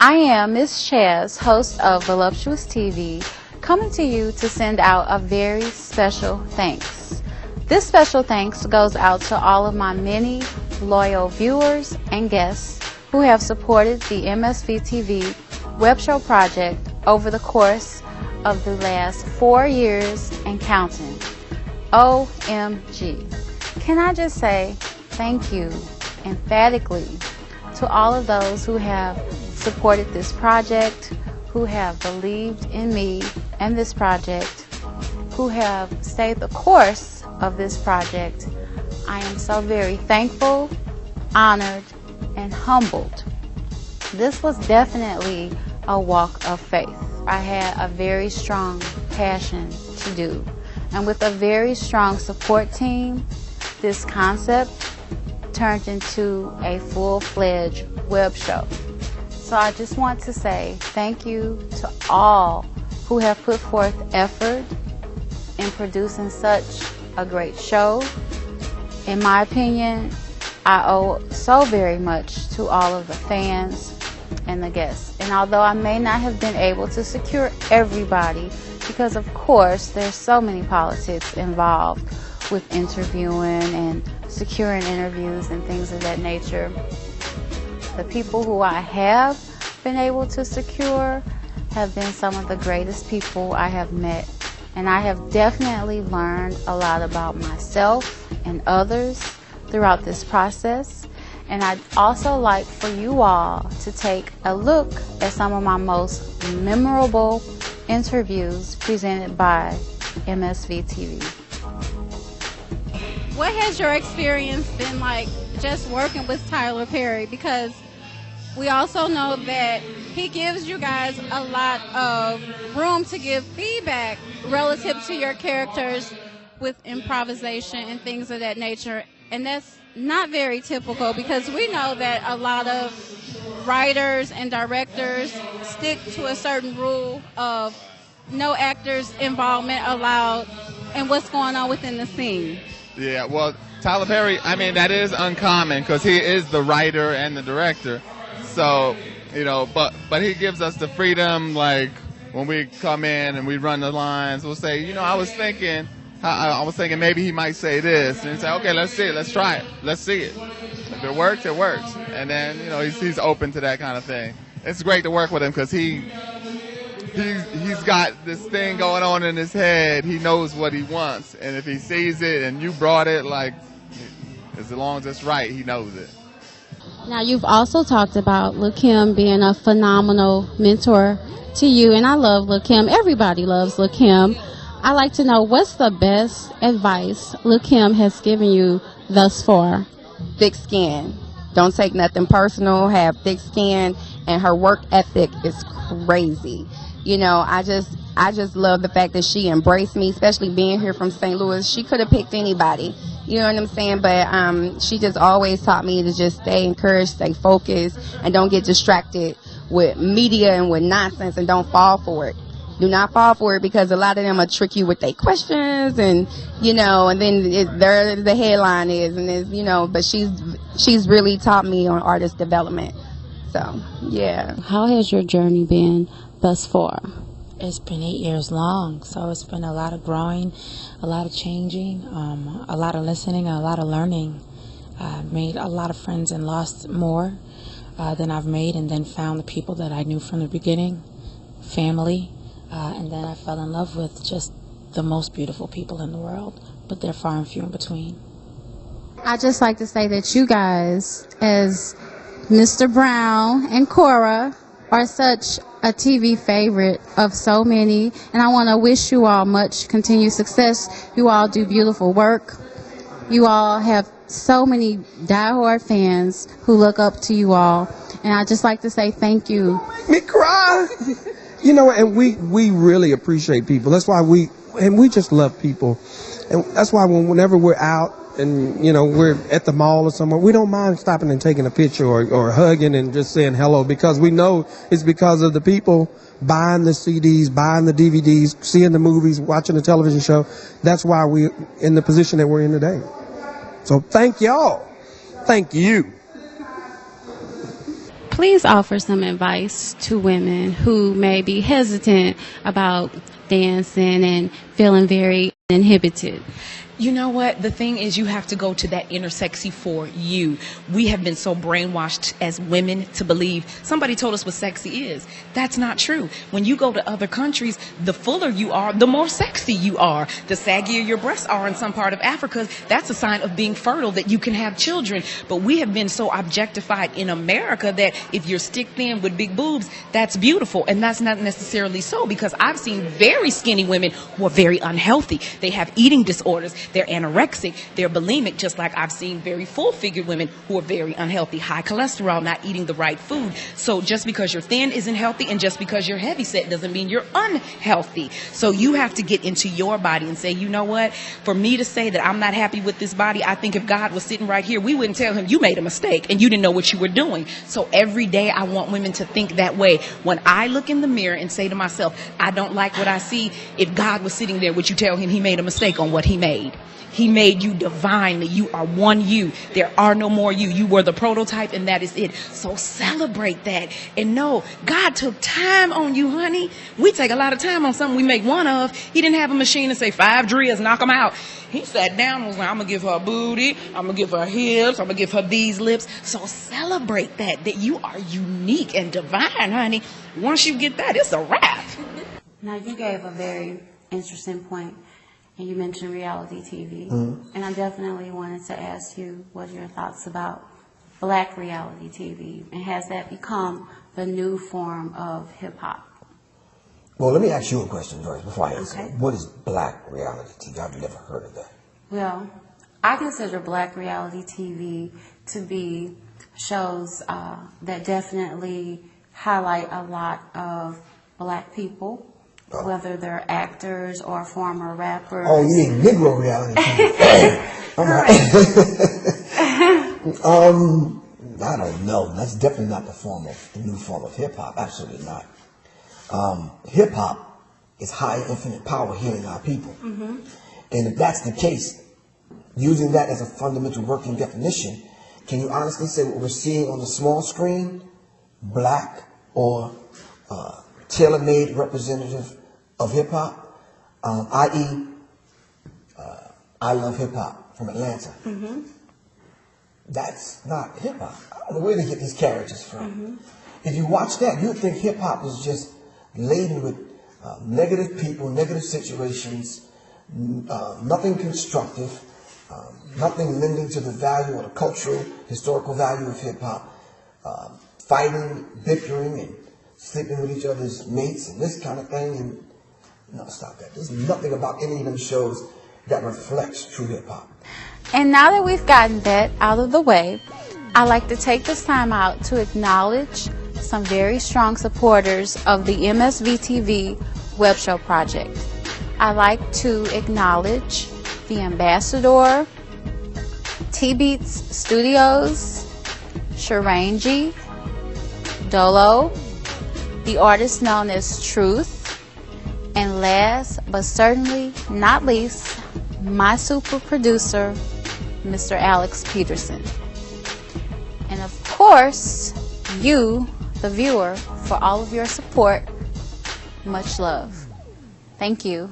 I am Miss Chaz, host of Voluptuous TV, coming to you to send out a very special thanks. This special thanks goes out to all of my many loyal viewers and guests who have supported the MsVTV web show project over the course of the last 4 years and counting. OMG. Can I just say thank you emphatically to all of those who have supported this project, who have believed in me and this project, who have stayed the course of this project. I am so very thankful, honored, and humbled. This was definitely a walk of faith. I had a very strong passion to do. And with a very strong support team, this concept turned into a full-fledged web show. So I just want to say thank you to all who have put forth effort in producing such a great show. In my opinion, I owe so very much to all of the fans and the guests. And although I may not have been able to secure everybody, because of course there's so many politics involved with interviewing and securing interviews and things of that nature, the people who I have been able to secure have been some of the greatest people I have met. And I have definitely learned a lot about myself and others throughout this process. And I'd also like for you all to take a look at some of my most memorable interviews presented by MsVTV. What has your experience been like just working with Tyler Perry? Because we also know that he gives you guys a lot of room to give feedback relative to your characters with improvisation and things of that nature. And that's not very typical, because we know that a lot of writers and directors stick to a certain rule of no actors' involvement allowed in what's going on within the scene. Yeah, well, Tyler Perry, I mean, that is uncommon because he is the writer and the director. So, you know, but he gives us the freedom, like when we come in and we run the lines, we'll say, you know, I was thinking maybe he might say this, and say, okay, let's see it, let's try it, let's see it. If it works, it works. And then, you know, he's open to that kind of thing. It's great to work with him because he's got this thing going on in his head. He knows what he wants, and if he sees it and you brought it, like, as long as it's right, he knows it. Now, you've also talked about Lil' Kim being a phenomenal mentor to you, and I love Lil' Kim. Everybody loves Lil' Kim. I'd like to know, what's the best advice Lil' Kim has given you thus far? Thick skin. Don't take nothing personal. Have thick skin, and her work ethic is crazy. You know, I just love the fact that she embraced me, especially being here from St. Louis. She could have picked anybody, you know what I'm saying? But she just always taught me to just stay encouraged, stay focused, and don't get distracted with media and with nonsense, and don't fall for it. Do not fall for it, because a lot of them will trick you with their questions, and you know, and then there the headline is, and it's, you know, but she's really taught me on artist development. So yeah. How has your journey been thus far? It's been 8 years long, so it's been a lot of growing, a lot of changing, a lot of listening, a lot of learning. I've made a lot of friends and lost more than I've made, and then found the people that I knew from the beginning, family. And then I fell in love with just the most beautiful people in the world, but they're far and few in between. I'd just like to say that you guys, as Mr. Brown and Cora, are such a TV favorite of so many, and I want to wish you all much continued success. You all do beautiful work. You all have so many diehard fans who look up to you all, and I'd just like to say thank you. Make me cry. You know, and we really appreciate people. That's why we just love people. And that's why whenever we're out and, you know, we're at the mall or somewhere, we don't mind stopping and taking a picture or hugging and just saying hello, because we know it's because of the people buying the CDs, buying the DVDs, seeing the movies, watching the television show. That's why we're in the position that we're in today. So thank y'all. Thank you. please offer some advice to women who may be hesitant about dancing and feeling very inhibited. You know what? The thing is, you have to go to that inner sexy for you. We have been so brainwashed as women to believe somebody told us what sexy is. That's not true. When you go to other countries, the fuller you are, the more sexy you are. The saggier your breasts are in some part of Africa, that's a sign of being fertile, that you can have children. But we have been so objectified in America that if you're stick thin with big boobs, that's beautiful. And that's not necessarily so, because I've seen very skinny women who are very unhealthy. They have eating disorders. They're anorexic, they're bulimic, just like I've seen very full-figured women who are very unhealthy, high cholesterol, not eating the right food. So just because you're thin isn't healthy, and just because you're heavy set doesn't mean you're unhealthy. So you have to get into your body and say, you know what, for me to say that I'm not happy with this body, I think if God was sitting right here, we wouldn't tell him you made a mistake and you didn't know what you were doing. So every day I want women to think that way. When I look in the mirror and say to myself, I don't like what I see, if God was sitting there, would you tell him he made a mistake on what he made? He made you divinely. You are one you. There are no more you. You were the prototype, and that is it. So celebrate that. And know, God took time on you, honey. We take a lot of time on something we make one of. He didn't have a machine to say 5 drills, knock them out. He sat down and was like, I'm going to give her a booty. I'm going to give her hips. I'm going to give her these lips. So celebrate that you are unique and divine, honey. Once you get that, it's a wrap. Now, you gave a very interesting point. And you mentioned reality TV. And I definitely wanted to ask you what your thoughts about black reality TV. And has that become the new form of hip-hop? Well, let me ask you a question, Joyce, before I answer. Okay. What is black reality TV? I've never heard of that. Well, I consider black reality TV to be shows that definitely highlight a lot of black people. Whether they're actors or former rappers. Oh, you mean Negro reality TV? All right. I don't know. That's definitely not the new form of hip hop. Absolutely not. Hip hop is high infinite power healing our people. And if that's the case, using that as a fundamental working definition, can you honestly say what we're seeing on the small screen, black or tailor-made representative of hip-hop, i.e. I Love Hip-Hop from Atlanta. That's not hip-hop. I don't know where they get these characters from. If you watch that, you'd think hip-hop is just laden with negative people, negative situations, nothing constructive, nothing lending to the value or the cultural, historical value of hip-hop, fighting, bickering, and sleeping with each other's mates and this kind of thing. And no, stop that. There's nothing about any of them shows that reflects true hip-hop. And now that we've gotten that out of the way, I'd like to take this time out to acknowledge some very strong supporters of the MsVTV web show project. I'd like to acknowledge the Ambassador, T-Beats Studios, Sharangi, Dolo, the artist known as Truth, and last but certainly not least, my super producer, Mr. Alex Peterson. And of course, you, the viewer, for all of your support. Much love. Thank you.